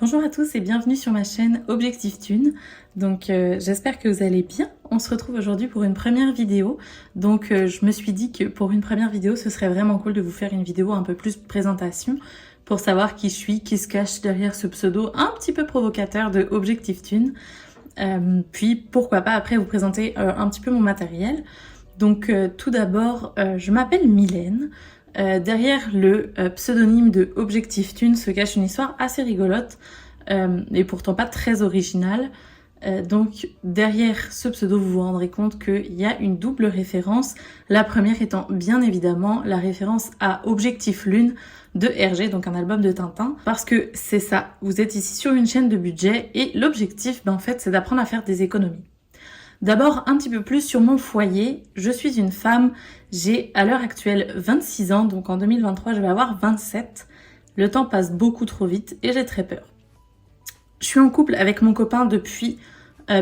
Bonjour à tous et bienvenue sur ma chaîne Objectif Thune. Donc j'espère que vous allez bien. On se retrouve aujourd'hui pour une première vidéo. Donc je me suis dit que pour une première vidéo, ce serait vraiment cool de vous faire une vidéo un peu plus présentation pour savoir qui je suis, qui se cache derrière ce pseudo un petit peu provocateur de Objectif Thune. Puis pourquoi pas après vous présenter un petit peu mon matériel. Donc tout d'abord, je m'appelle Mylène. Derrière le pseudonyme de Objectif Thune se cache une histoire assez rigolote et pourtant pas très originale. Donc derrière ce pseudo, vous vous rendrez compte qu'il y a une double référence. La première étant bien évidemment la référence à Objectif Lune de Hergé, donc un album de Tintin. Parce que c'est ça, vous êtes ici sur une chaîne de budget et l'objectif, en fait, c'est d'apprendre à faire des économies. D'abord, un petit peu plus sur mon foyer. Je suis une femme, j'ai à l'heure actuelle 26 ans, donc en 2023 je vais avoir 27. Le temps passe beaucoup trop vite et j'ai très peur. Je suis en couple avec mon copain depuis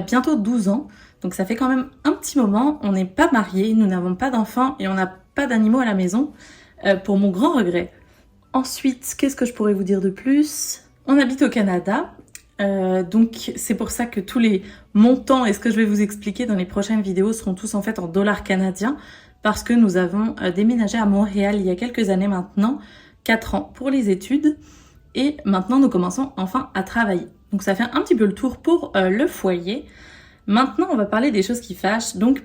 bientôt 12 ans, donc ça fait quand même un petit moment. On n'est pas mariés, nous n'avons pas d'enfants et on n'a pas d'animaux à la maison, pour mon grand regret. Ensuite, qu'est-ce que je pourrais vous dire de plus? On habite au Canada. Donc c'est pour ça que tous les montants et ce que je vais vous expliquer dans les prochaines vidéos seront tous en fait en dollars canadiens parce que nous avons déménagé à Montréal il y a quelques années maintenant, 4 ans pour les études et maintenant nous commençons enfin à travailler. Donc ça fait un petit peu le tour pour le foyer. Maintenant on va parler des choses qui fâchent, donc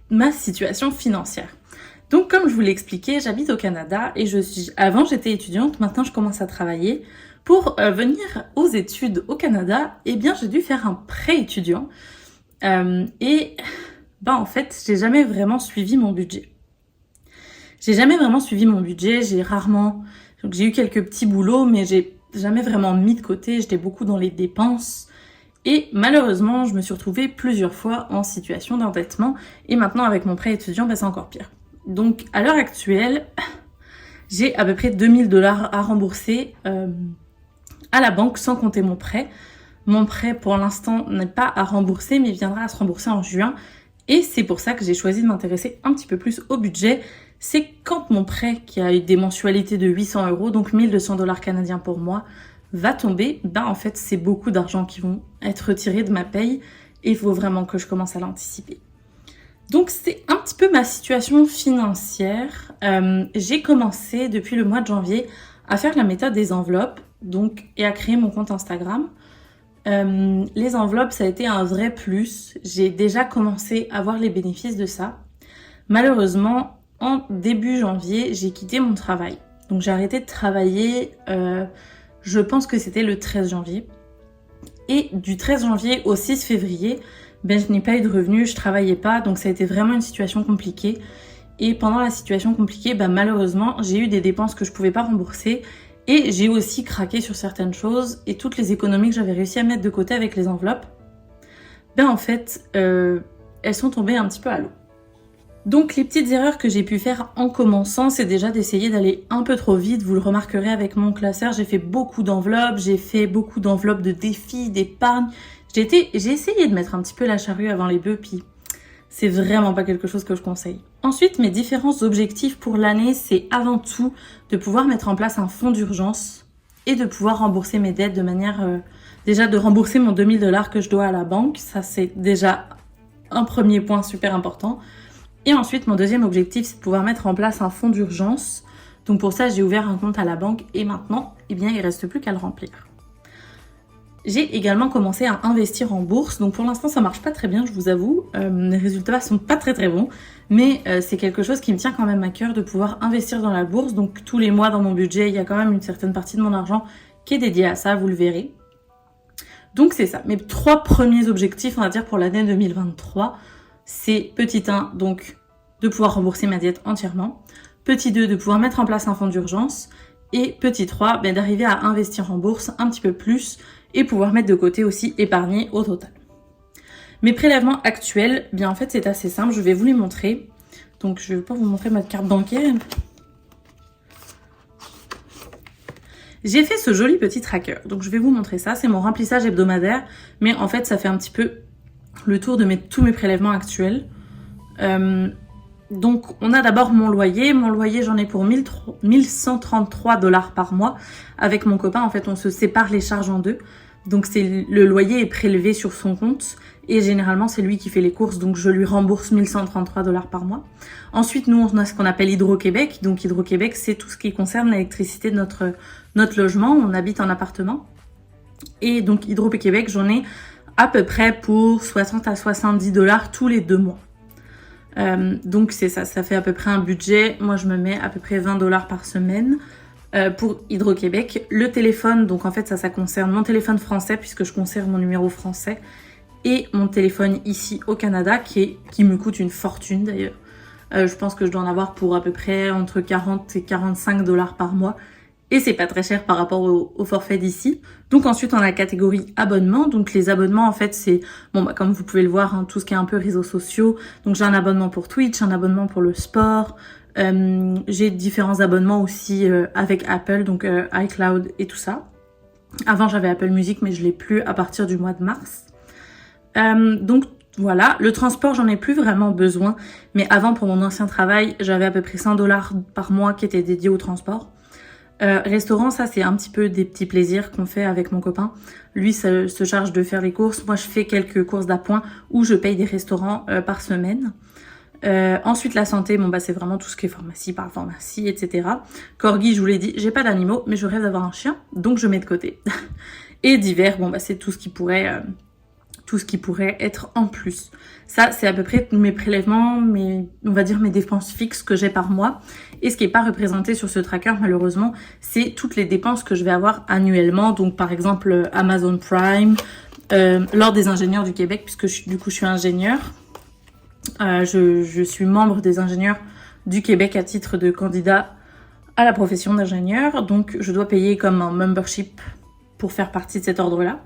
ma situation financière. Donc comme je vous l'ai expliqué, j'habite au Canada et avant j'étais étudiante, maintenant je commence à travailler. Pour venir aux études au Canada, eh bien j'ai dû faire un prêt étudiant et en fait j'ai jamais vraiment suivi mon budget. J'ai eu quelques petits boulots mais j'ai jamais vraiment mis de côté, j'étais beaucoup dans les dépenses et malheureusement je me suis retrouvée plusieurs fois en situation d'endettement et maintenant avec mon prêt étudiant c'est encore pire. Donc à l'heure actuelle, j'ai à peu près 2000 $ à rembourser à la banque sans compter mon prêt. Mon prêt pour l'instant n'est pas à rembourser mais viendra à se rembourser en juin et c'est pour ça que j'ai choisi de m'intéresser un petit peu plus au budget. C'est quand mon prêt qui a eu des mensualités de 800 €, donc 1200 $ canadiens pour moi, va tomber, en fait c'est beaucoup d'argent qui vont être retirés de ma paye et il faut vraiment que je commence à l'anticiper. Donc c'est un petit peu ma situation financière. J'ai commencé depuis le mois de janvier à faire la méthode des enveloppes et à créer mon compte Instagram. Les enveloppes, ça a été un vrai plus. J'ai déjà commencé à voir les bénéfices de ça. Malheureusement, en début janvier, j'ai quitté mon travail. Donc j'ai arrêté de travailler, je pense que c'était le 13 janvier. Et du 13 janvier au 6 février, je n'ai pas eu de revenus, je travaillais pas, donc ça a été vraiment une situation compliquée. Et pendant la situation compliquée, malheureusement, j'ai eu des dépenses que je pouvais pas rembourser. Et j'ai aussi craqué sur certaines choses et toutes les économies que j'avais réussi à mettre de côté avec les enveloppes, en fait, elles sont tombées un petit peu à l'eau. Donc les petites erreurs que j'ai pu faire en commençant, c'est déjà d'essayer d'aller un peu trop vite. Vous le remarquerez avec mon classeur, j'ai fait beaucoup d'enveloppes, j'ai fait beaucoup d'enveloppes de défis, d'épargne. J'ai essayé de mettre un petit peu la charrue avant les bœufs, puis c'est vraiment pas quelque chose que je conseille. Ensuite, mes différents objectifs pour l'année, c'est avant tout de pouvoir mettre en place un fonds d'urgence et de pouvoir rembourser mes dettes de manière... déjà de rembourser mon 2000 $ que je dois à la banque. Ça, c'est déjà un premier point super important. Et ensuite, mon deuxième objectif, c'est de pouvoir mettre en place un fonds d'urgence. Donc pour ça, j'ai ouvert un compte à la banque et maintenant, il reste plus qu'à le remplir. J'ai également commencé à investir en bourse, donc pour l'instant ça marche pas très bien, je vous avoue, les résultats sont pas très bons, mais c'est quelque chose qui me tient quand même à cœur de pouvoir investir dans la bourse, donc tous les mois dans mon budget, il y a quand même une certaine partie de mon argent qui est dédiée à ça, vous le verrez. Donc c'est ça, mes 3 premiers objectifs, on va dire pour l'année 2023, c'est petit 1, donc de pouvoir rembourser ma dette entièrement, petit 2, de pouvoir mettre en place un fonds d'urgence, et petit 3, d'arriver à investir en bourse un petit peu plus, et pouvoir mettre de côté aussi épargner au total. Mes prélèvements actuels, en fait c'est assez simple, je vais vous les montrer. Donc je vais pas vous montrer ma carte bancaire. J'ai fait ce joli petit tracker, donc je vais vous montrer ça, c'est mon remplissage hebdomadaire, mais en fait ça fait un petit peu le tour de tous mes prélèvements actuels. Donc on a d'abord mon loyer. Mon loyer, j'en ai pour 1133 $ par mois. Avec mon copain, en fait, on se sépare les charges en deux. Donc le loyer est prélevé sur son compte et généralement c'est lui qui fait les courses, donc je lui rembourse 1133 $ par mois. Ensuite, nous on a ce qu'on appelle Hydro-Québec. Donc Hydro-Québec, c'est tout ce qui concerne l'électricité de notre logement. On habite en appartement. Et donc Hydro-Québec, j'en ai à peu près pour 60 à 70 $ tous les 2 mois. Donc c'est ça fait à peu près un budget. Moi je me mets à peu près 20 $ par semaine pour Hydro-Québec. Le téléphone, donc en fait ça concerne mon téléphone français puisque je conserve mon numéro français et mon téléphone ici au Canada qui me coûte une fortune d'ailleurs. Je pense que je dois en avoir pour à peu près entre 40 et 45 $ par mois. Et c'est pas très cher par rapport au forfait d'ici. Donc ensuite on a la catégorie abonnement. Donc les abonnements en fait c'est, comme vous pouvez le voir, hein, tout ce qui est un peu réseaux sociaux. Donc j'ai un abonnement pour Twitch, un abonnement pour le sport. J'ai différents abonnements aussi avec Apple, donc iCloud et tout ça. Avant j'avais Apple Music mais je l'ai plus à partir du mois de mars. Donc voilà, le transport j'en ai plus vraiment besoin. Mais avant pour mon ancien travail j'avais à peu près 100 $ par mois qui étaient dédiés au transport. Restaurant, ça c'est un petit peu des petits plaisirs qu'on fait avec mon copain. Lui se charge de faire les courses. Moi je fais quelques courses d'appoint où je paye des restaurants par semaine. Ensuite la santé, c'est vraiment tout ce qui est pharmacie, parapharmacie, etc. Corgi, je vous l'ai dit, j'ai pas d'animaux mais je rêve d'avoir un chien, donc je mets de côté. Et divers, c'est tout ce qui pourrait être en plus. Ça, c'est à peu près mes prélèvements, on va dire mes dépenses fixes que j'ai par mois. Et ce qui n'est pas représenté sur ce tracker, malheureusement, c'est toutes les dépenses que je vais avoir annuellement. Donc, par exemple, Amazon Prime, l'Ordre des ingénieurs du Québec, puisque je suis ingénieure. Je suis membre des ingénieurs du Québec à titre de candidat à la profession d'ingénieur. Donc, je dois payer comme un membership pour faire partie de cet ordre-là.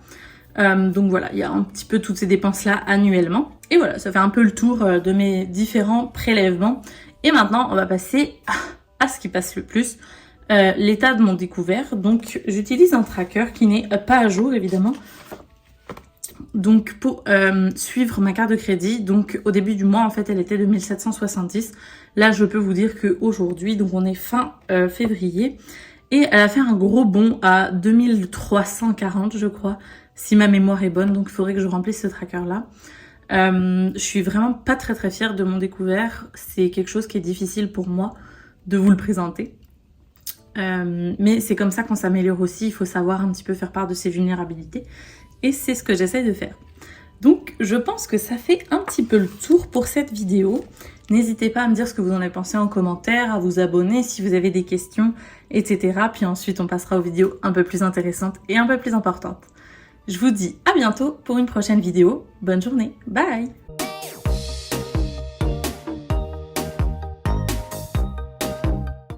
Donc voilà, il y a un petit peu toutes ces dépenses-là annuellement. Et voilà, ça fait un peu le tour de mes différents prélèvements. Et maintenant, on va passer à ce qui passe le plus, l'état de mon découvert. Donc j'utilise un tracker qui n'est pas à jour évidemment. Donc pour suivre ma carte de crédit, donc au début du mois en fait elle était de 1770. Là je peux vous dire qu'aujourd'hui, donc on est fin février, et elle a fait un gros bond à 2340 je crois. Si ma mémoire est bonne, donc il faudrait que je remplisse ce tracker-là. Je suis vraiment pas très fière de mon découvert. C'est quelque chose qui est difficile pour moi de vous le présenter. Mais c'est comme ça qu'on s'améliore aussi. Il faut savoir un petit peu faire part de ses vulnérabilités. Et c'est ce que j'essaie de faire. Donc je pense que ça fait un petit peu le tour pour cette vidéo. N'hésitez pas à me dire ce que vous en avez pensé en commentaire, à vous abonner si vous avez des questions, etc. Puis ensuite on passera aux vidéos un peu plus intéressantes et un peu plus importantes. Je vous dis à bientôt pour une prochaine vidéo. Bonne journée. Bye!